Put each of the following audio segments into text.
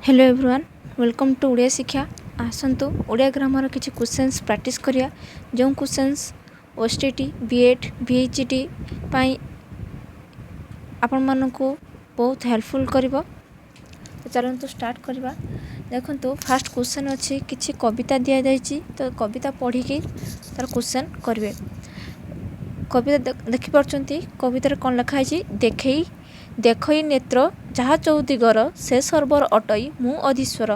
Hello everyone, welcome to Odia शिक्षा। आसतु Odia grammar किसी क्वेश्चंस प्रैक्टिस करिया। जो क्वेश्चंस ओएसटीटी बीएड वीएचटी पाई आपण मानकु बहुत हेल्पफुल करिवो। तो चलନ୍ତୁ स्टार्ट करवा। देखंतु फर्स्ट क्वेश्चन अछि किछि कविता दिया जायछि, तो कविता पढ़ी के तार क्वेश्चन करिवे। कविता देखि परछंती, कवितार कोन लिखा है? देखई नेत्र जहा चौदिगर से सर्वर अटई मु अधीश्वर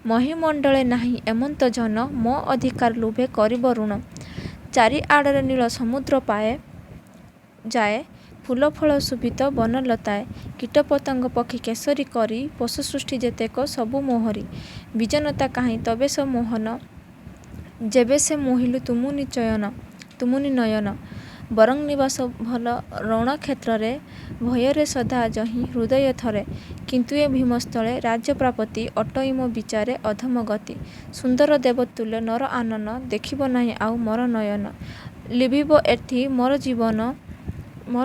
महीमंडले नाही एमंत जन मो अधिकार लोभे करिब ऋण चारि आड़े नील समुद्र पाए जाए फूल फल सुभित बनलताए कीटपतंग पक्षी केसरी करी पशु सृष्टि जेतेक सबु मोहरी विजनता काहीं तबे स मोहन जेबे से मोहिलु तुमुनि नयन बरং निवास भल रण क्षेत्र रे भୟରେ सदा जही हृदय थरे किंतु ए भीमस्थले राज्य प्रापति अटई मो विचारे अधम गति सुंदर देवतुल्य नर आनन देखिब नाही आउ मोर नयन लिभिब एथि मोर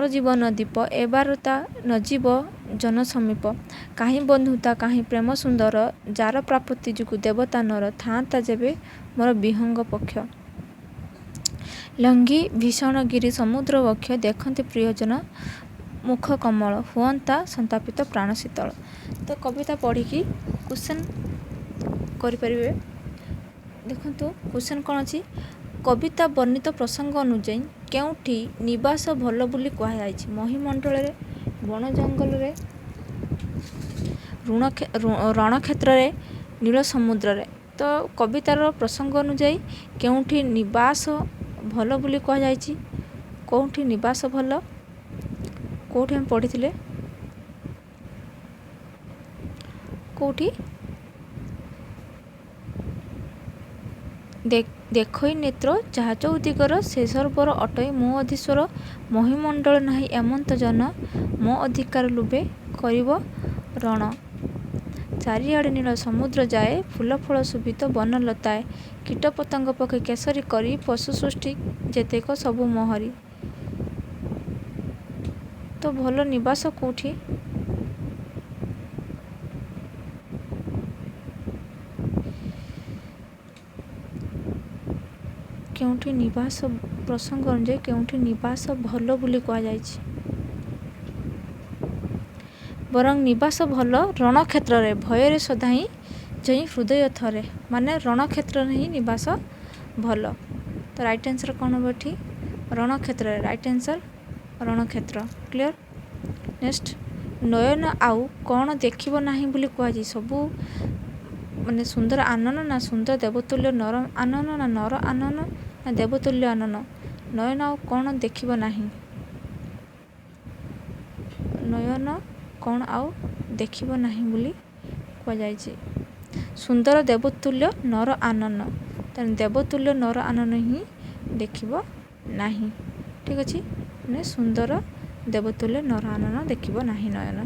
जीवन दीप एबारता नजीब जन समीप काहीं बंधुता काहीं प्रेम सुंदर जार प्रापति जुगु देवता नर थांता जेबे मोर विहंग पक्ष लंघी भीषण गिरी समुद्र वक्ष देखते प्रियजन मुख कमल हुअंता संतापित प्राण शीतल। तो कविता पढ़ी की क्वेश्चन करें। देखो क्वेश्चन कौन अच्छी? कविता वर्णित प्रसंग अनुଯାयी केउठी निवास भल बोली कहुई? महीमंडल बण जंगल रण क्षेत्र नील समुद्र। तो कवितार प्रसंग अनुଯାयी केउठी निवास भल बोली कहुई? कौटी निवास भल कौटी हम पढ़ी थिले? कौटी देखई नेत्र जहा चौदिगर से सर्वर अटई मो अधीश्वर महीमंडल नाही एमंत जन मो अधिकार लोभे करिब रण चारिआड़े नील समुद्र जाए फूल फल सुभित बन लताए कीटपतंग पक्षी केसरी करी पशु सृष्टि जेतेक सबु मोहरी। तो भल निवास कौठी? केउठी निवास प्रसंग अनुଯାୟୀ केउठी निवास भल बोली कहुई? बरং निवास भल रण क्षेत्र रे भୟରେ सदा ही जही हृदय थरे माने रण क्षेत्र ही निवास भल। तो राइट आंसर कौन हम एठी? रण क्षेत्र। राइट आंसर रण क्षेत्र। क्लियर। नेक्स्ट नयन आउ कौन देखिब नाही बोली कहुई? सबू माने सुंदर आनन ना सुंदर देवतुल्य नर आनन ना नर आनन ना देवतुल्य आनन नयन आउ कौन देखिब नाही? नयन कौन आउ देखिब नाही बोली कहुई? सुंदर देवतुल्य नर आनन तेन देवतुल्य नर आनन ही देखिब नाही। ठीक अच्छे ने सुंदर देवतुल्य नर आनन देखिब नाही नयन।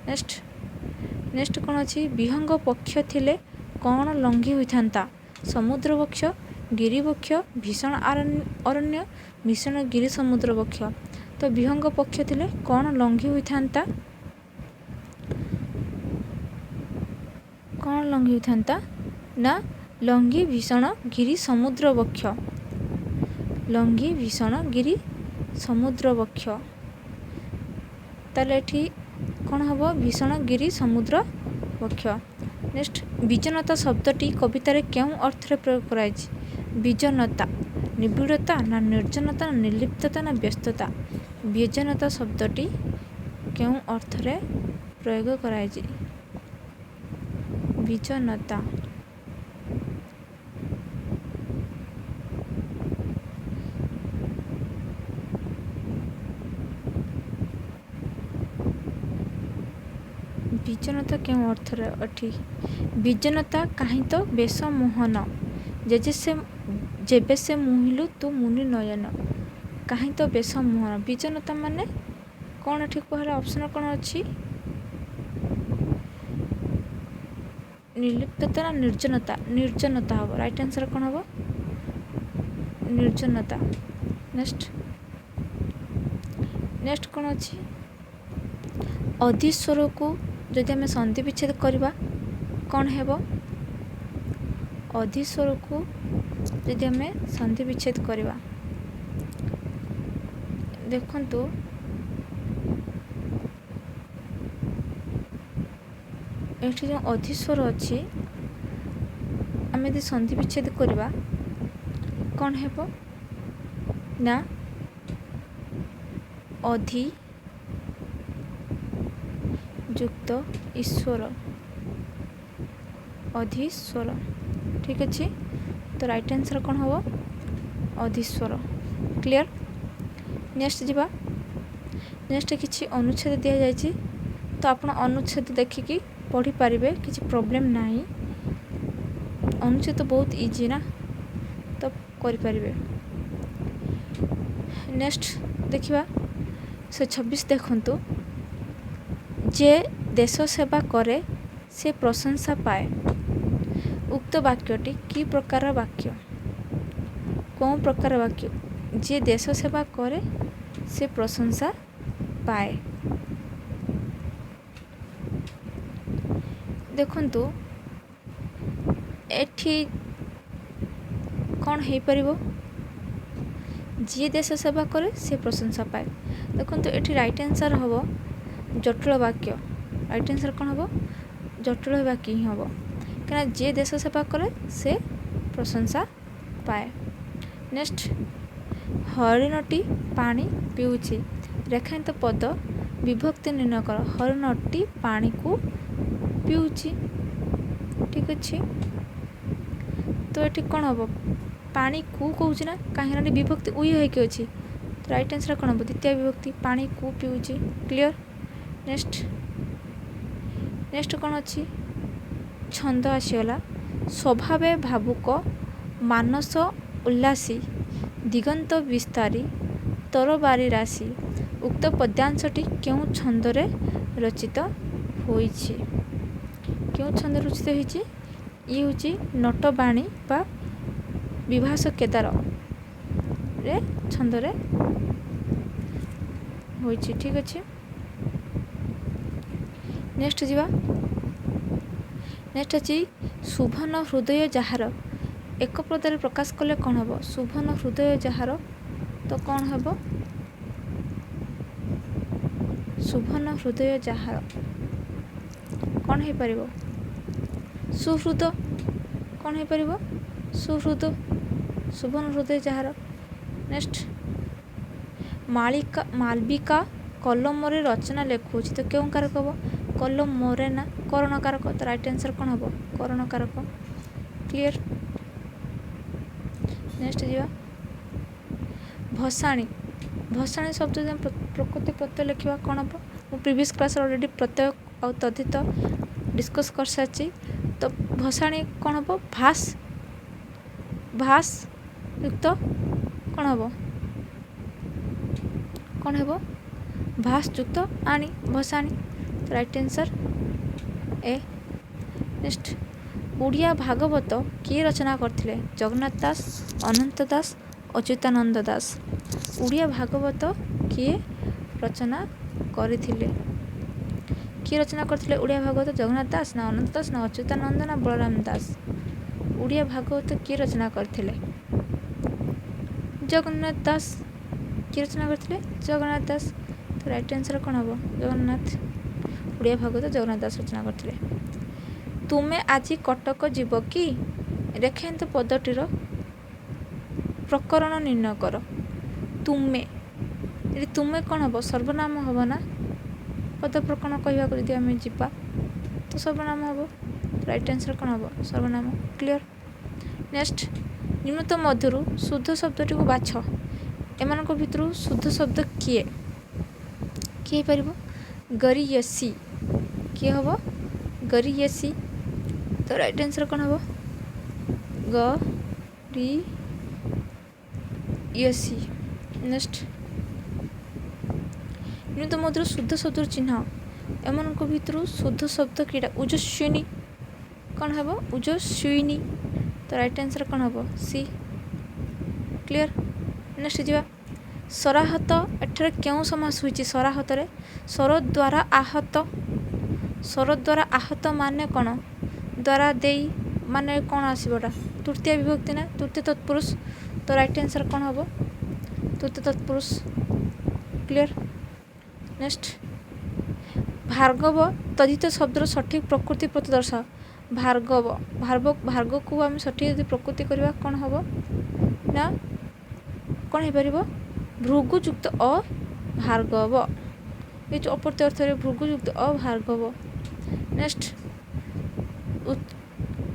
नेक्स्ट कौन अच्छी? विहंग पक्ष थिले कौन लंघी होइथांता? समुद्र वक्ष गिरी वक्ष भीषण अरण्य भीषण गिरी समुद्र वक्ष। तो विहंग पक्ष थिले कौन लंघी होइथांता? कौन लंघी होइथांता ना लंघी भीषण गिरी समुद्र वक्ष। लंघी भीषण गिरी समुद्र वक्ष। ताले एठी कौन हम? भीषण गिरी समुद्र वक्ष। नेक्स्ट विजनता शब्दटी कवितार क्यों अर्थ रे प्रयोग कराई? विजनता निबिड़ता ना निर्जनता ना निर्लिप्तता ना व्यस्तता? विजनता शब्दटी क्यों अर्थ रे प्रयोग कराई? विजनता। विजनता क्यों अर्थ रे अठी? विजनता कहीं तो बेस मोहन जेबे से मोहिलु तू मुनि नयन कहीं तो बेस मोहन। विजनता माने कौन ठीक कहला? ऑप्शन कौन अच्छी? निर्लिप्तता ना निर्जनता? निर्जनता हम। राइट आंसर कौन हम? निर्जनता। नेक्स्ट कौन अच्छी? अधीश्वर को जदि आम संधि विच्छेद करवा कौन हेबो अधिस्वर को यदि आम संधि विच्छेद करवा देखंतु एठी जो अधिस्वर अच्छी आम यदि संधि विच्छेद करवा कौन हेबो ना अधि युक्त ईश्वर अधिस्वर ठीक अच्छे तो राइट आंसर कौन हम अधिस्वर क्लियर। नेक्स्ट जीवा नेक्स्ट किसी अनुच्छेद दि जाइए तो आप अनुच्छेद देखिकी पढ़ी पारे किसी प्रोब्लेम नहीं अनुच्छेद तो बहुत इजी ना तो करें। नेक्स्ट देखिबा 126 देखंतु जे देश सेवा करे से प्रशंसा पाए उक्त वाक्यटी कि प्रकार वाक्य कौन प्रकार वाक्य जे देश सेवा करे से प्रशंसा पाए देखंतु एठी कौन है परिबो जी देश सेवा करे से प्रशंसा पाए देखंतु एठी राइट आंसर हबो जटिल वाक्य राइट आंसर कौन हम जटिल वाक्य ही हम क्या जे देश सेवा करे से प्रशंसा पाए। नेक्स्ट हरिणटी पानी पीऊँची रेखांकित पद विभक्ति निर्णय कर हरिणटी पानी को पीऊँची ठीक अच्छे तो ये कौन हम पानी को कौच ना कहीं विभक्ति उई होके अच्छी तो राइट आंसर कौन हम द्वितीय विभक्ति पानी को पीऊँची क्लियर। नेक्स्ट नेक्स्ट कौन अच्छी छंद आसीगला स्वभावे भावुक मानस उल्लासी दिगंत विस्तारी तरबारी राशि उक्त पद्यांशटी क्यों छंदरे रचित होइछि क्यों छंद रचित होइछि ये होछि नटबाणी बा विभास केदार रे छंदरे होइछि ठीक अच्छे। नेक्स्ट जीवा नेक्स्ट अच्छी शुभन हृदय जार एक पदर प्रकाश कले कौन हम शुभन हृदय जार तो कौन हम शुभन हृदय जार कौन हो पार सुहृद कौन हो पार सुहृद शुभन हृदय जार। नेक्स्ट मालविका कलम रे रचना लिखुच तो क्यों कारक हम कलम मोरे ना करण कारक तो राइट आंसर कौन हम करण कारक क्लियर। नेक्स्ट जीवा भसाणी भसाणी शब्द प्रकृति प्रत्यय लिखा कौन हम मु प्रीवियस क्लास ऑलरेडी प्रत्यय और तद्धित डिस्कस कर सारी तो भसाणी कौन हम भास भास युक्त कौन हम कौन हम भास युक्त आनी भसाणी तो राइट आंसर ए। नेक्स्ट ओडिया भागवत किए रचना करथिले जगन्नाथ दास अनंत दास अच्युतानंद दास ओडिया भागवत किए रचना करथिले किए रचना करथिले ओडिया भागवत जगन्नाथ दास ना अनंत दास ना अच्युतानंद ना बलराम दास ओडिया भागवत किए रचना करथिले जगन्नाथ दास किए रचना करथिले जगन्नाथ दास तो राइट आंसर कौन हम जगन्नाथ ओडिया भागवत जगन्नाथ दास रचना करथिले। तुमे आजी कटक जीव कि रेखांत पदटीर प्रकरण निर्णय कर तुमे ये तुमे कौन हम सर्वनाम हम ना पद प्रकरण कहवाक जब आम जा तो सर्वनाम हम राइट आंसर कौन हम सर्वनाम क्लियर। नेक्स्ट निम्नतम मध्यरु शुद्ध शब्दटी को बाछ एमान भितर शुद्ध शब्द किए किए पार गरियसी किए हम गरियसी तो राइट आंसर कौन हम गरियसी। नेक्स्ट निम्नतम मध्यरु शुद्ध शब्द चिन्ह एमान भितर शुद्ध शब्द कीटा उजस्विनी कौन हम उजस्विनी तो राइट आंसर कौन हम सी क्लियर। नेक्स्ट जा सराहत एठार क्यों समास होइछि सराहत रे स्वर द्वारा आहत माने कौन द्वारा देई माने कौन आसबटा तृतीय विभक्ति ना तृतीय तत्पुरुष। तो राइट आंसर कौन हम तृतीय तत्पुरुष। क्लियर। नेक्स्ट भार्गव तद्धित शब्दर सठिक प्रकृति प्रति दर्शाओ। भार्गव भार्गव को आम सठिक यदि प्रकृति करवा कौन हम ना कौन हो पार भृगुयुक्त अ भार्गव ये जो अपत्य अर्थ भृगुयुक्त अ भार्गव। नेक्स्ट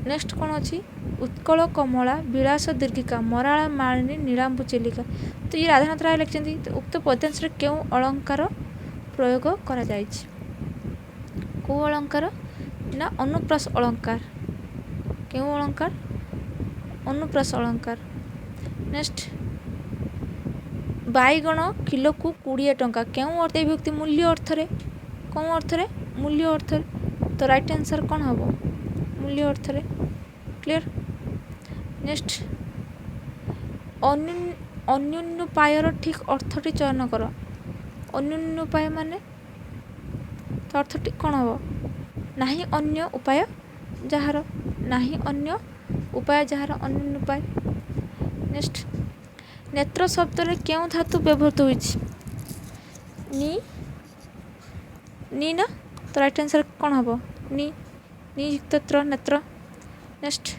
नेक्स्ट कौन अच्छी उत्कल कमला विलास दीर्घिका मराला मालिनी नीलांबु चिलिका। तो ये राधानाथ राय लिखिं। तो उक्त पद्यांश क्यों अलंकार प्रयोग करा जायछि को अलंकार ना अनुप्रास अलंकार क्यों अलंकार अनुप्रास अलंकार। नेक्स्ट बैगण किलो को 20 टंका क्यों अर्थ विभक्ति मूल्य अर्थ रे कौन अर्थ रे मूल्य अर्थ रे। तो राइट आंसर कौन हम मूल्य अर्थ रे। क्लियर। नेक्स्ट अन्योन्योपायर ठीक अर्थटी चयन कर। अन्योन्योपाय माने तो अर्थटी कौन हम नाही अन्य उपाय जार नाही अन्य उपाय जार अन्योन्योपाय। नेक्स्ट नेत्र शब्द रे क्यों धातु व्यवहृत होइछि नी ना। तो राइट आंसर कौन हम नी युक्त नेत्र। नेक्स्ट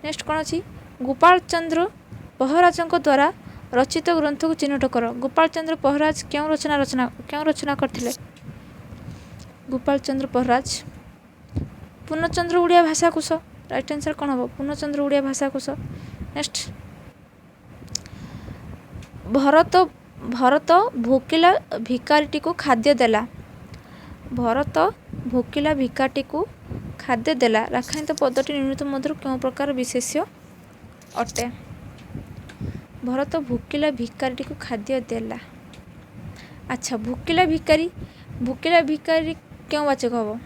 नेक्स्ट कौन अच्छी गोपाल चंद्र पहराज द्वारा रचित ग्रंथ को चिन्हट कर। गोपाल चंद्र पहराज क्यों रचना करथिले गोपाल चंद्र पहराज पूर्णचंद्र ओडिया भाषाकोश। राइट आंसर कौन हम पूर्णचंद्र ओडिया भाषाकोश। नेक्स्ट भरत भोकिला भिखारीटी को खाद्य देला। भरत भोकिला भिखारीटी को खाद्य देला राखायित पदटी निम्नलिखित मध्य क्यों प्रकार विशेष्य अटे। भरत भोकिला भिखारीटी को खाद्य देला। अच्छा भोकिला भिखारी क्यों वाचक हम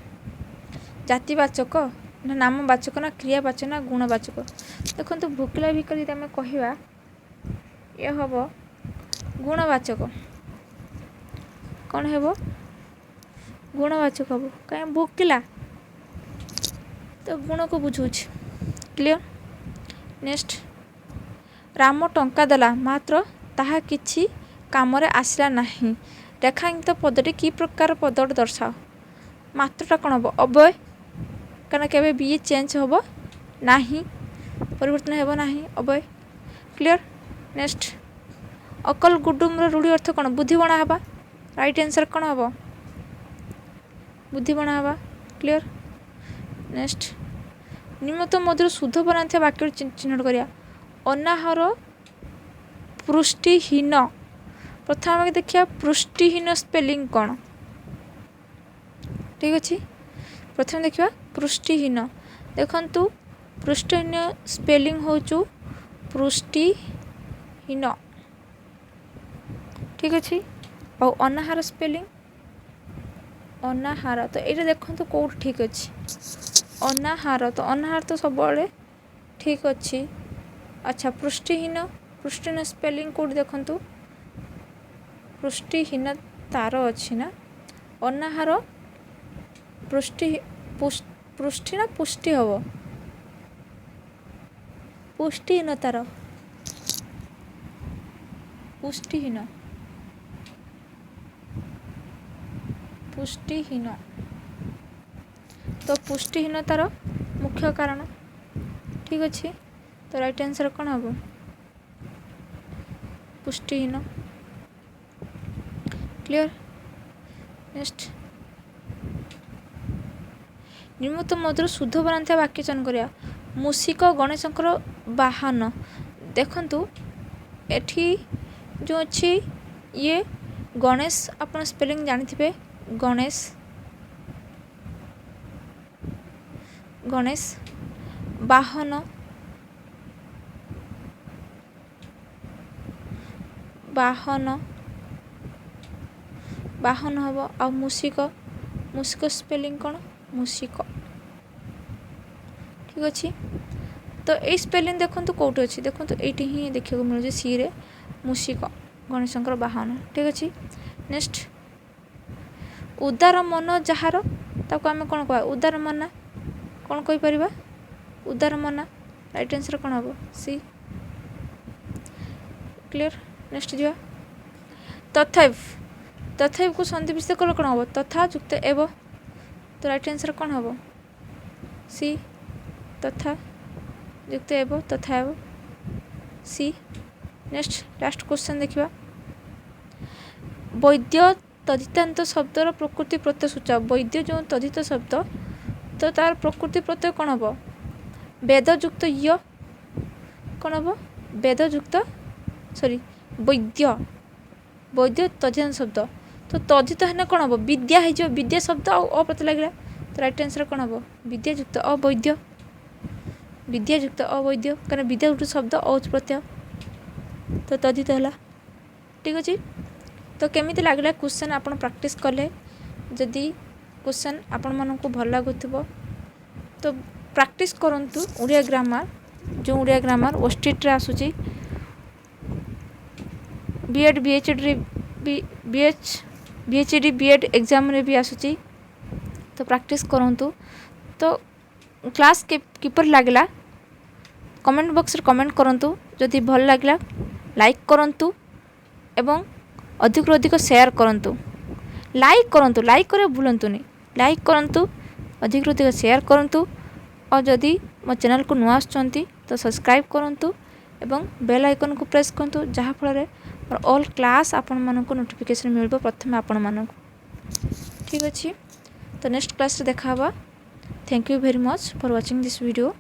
जातिवाचक ना नामवाचक ना क्रियावाचक ना गुणवाचक। देखो भोकिला भिखारी आम कहवा ये हम गुणवाचक कौन है गुणवाचक हम कहीं भोकिला तो गुण को बुझाऊँ। क्लियर। नेक्स्ट राम टंका देला मात्र ताहा किछि काम आसला नहीं रेखांकित पदटी कि प्रकार पदटी दर्शाओ। मात्रटा कौन हम अव्यय कारण केवे भी चेंज हम ना परिवर्तन हो ना अव्यय। क्लियर। नेक्स्ट अकल गुडुम रूढ़ी अर्थ कौन बुद्धि बणा हवा। राइट आंसर कौन हम बुद्धि बणा हवा। क्लियर। नेक्स्ट निम्नलिखित मध्य शुद्ध बनाते वाक्य चिन्हट करिया। अनाहार पुष्टिहीन प्रथम आगे देखिए पुष्टिहीन स्पेलिंग कौन ठीक अच्छे। प्रथम देखा पुष्टिहीन देखु पुष्टिहीन स्पेलिंग हो पुष्टिहीन ठीक अच्छे। और अनाहार स्पेलिंग अनाहार तो ये देखो कौट ठीक अच्छे अनाहार तो सब ठीक अच्छे। अच्छा पुष्टिहीन स्पेलिंग कौट देखु पुष्टिहीन तार अच्छी ना अनाहार पुष्टि ना पुष्टि हम पुष्टिहीन तार पुष्टिहीन तो पुष्टिहीनतार मुख्य कारण ठीक अच्छे। तो राइट आंसर कौन हम पुष्टिहीन। क्लियर। नेक्स्ट निम्नलिखित मध्य शुद्ध बनाता वाक्य चयन करिया। मूषिक गणेशंकर वाहन देखंतु एठी जो अच्छी ये गणेश अपन स्पेलिंग जानी गणेश वाहन हम आ मूषिक स्पेलिंग कौन मूषिक ठीक अच्छे। तो ये स्पेलिंग देखो कौटी अच्छी देखो ये ही देखा मिलूँ सी रे मूषिक गणेशंकर वाहन ठीक अच्छे। नेक्स्ट उदार मन जार ताको आम कौन कह उदार मना कौन कहि परिबा उदारमना राइट आंसर कौन हम सी क्लियर नेक्स्ट जा तथैव तथैव को संधि विच्छेद कले कौन हम तथा जुक्त एव तो राइट आंसर कौन हम सी तथा जुक्त एव तथा एव सी नेक्स्ट लास्ट क्वेश्चन देखिबा वैद्य तदितांत शब्दर प्रकृति प्रत्यय सूचा वैद्य जो तदित शब्द तो तार प्रकृति प्रत्यय कौन हम वेदयुक्त य कौन हम वेदयुक्त सॉरी वैद्य वैद्य तदितांत शब्द तो तदित है कौन हम विद्या है विद्या शब्द अप्रत्यय लगे तो राइट आंसर कौन हम विद्यायुक्त अवैद्य विद्यायुक्त अवैद्य कारण विद्यायुक्त शब्द औच प्रत्यय तो तदित है ठीक अच्छे तो केमिति लागला क्वेश्चन आपण प्रैक्टिस कले जदि क्वेश्चन आपण मानक भल लगुव तो प्रैक्टिस करंतु उड़िया ग्रामर जो उड़िया ग्रामर ओस्टेट रे आसुची BEd BHD BHD BEd exam रे भी आसुची तो प्रैक्टिस करंतु तो क्लास किपर लागला कमेंट बॉक्स रे कमेंट करंतु जदि भल लागला लाइक करंतु एवं अधिक अधिक शेयर करंतु लाइक करे भूलंतुनी लाइक करंतु अधिक अधिक शेयर करंतु और जदि मो चैनल को नुआ आसुचंती तो सब्सक्राइब करंतु एवं बेल आइकन को प्रेस करंतु जहाँ फल मोर ऑल क्लास आपण मानक नोटिफिकेशन मिलबो प्रथम आपण मानक ठीक अच्छे तो नेक्स्ट क्लास रे देखा thank you very much for watching this video.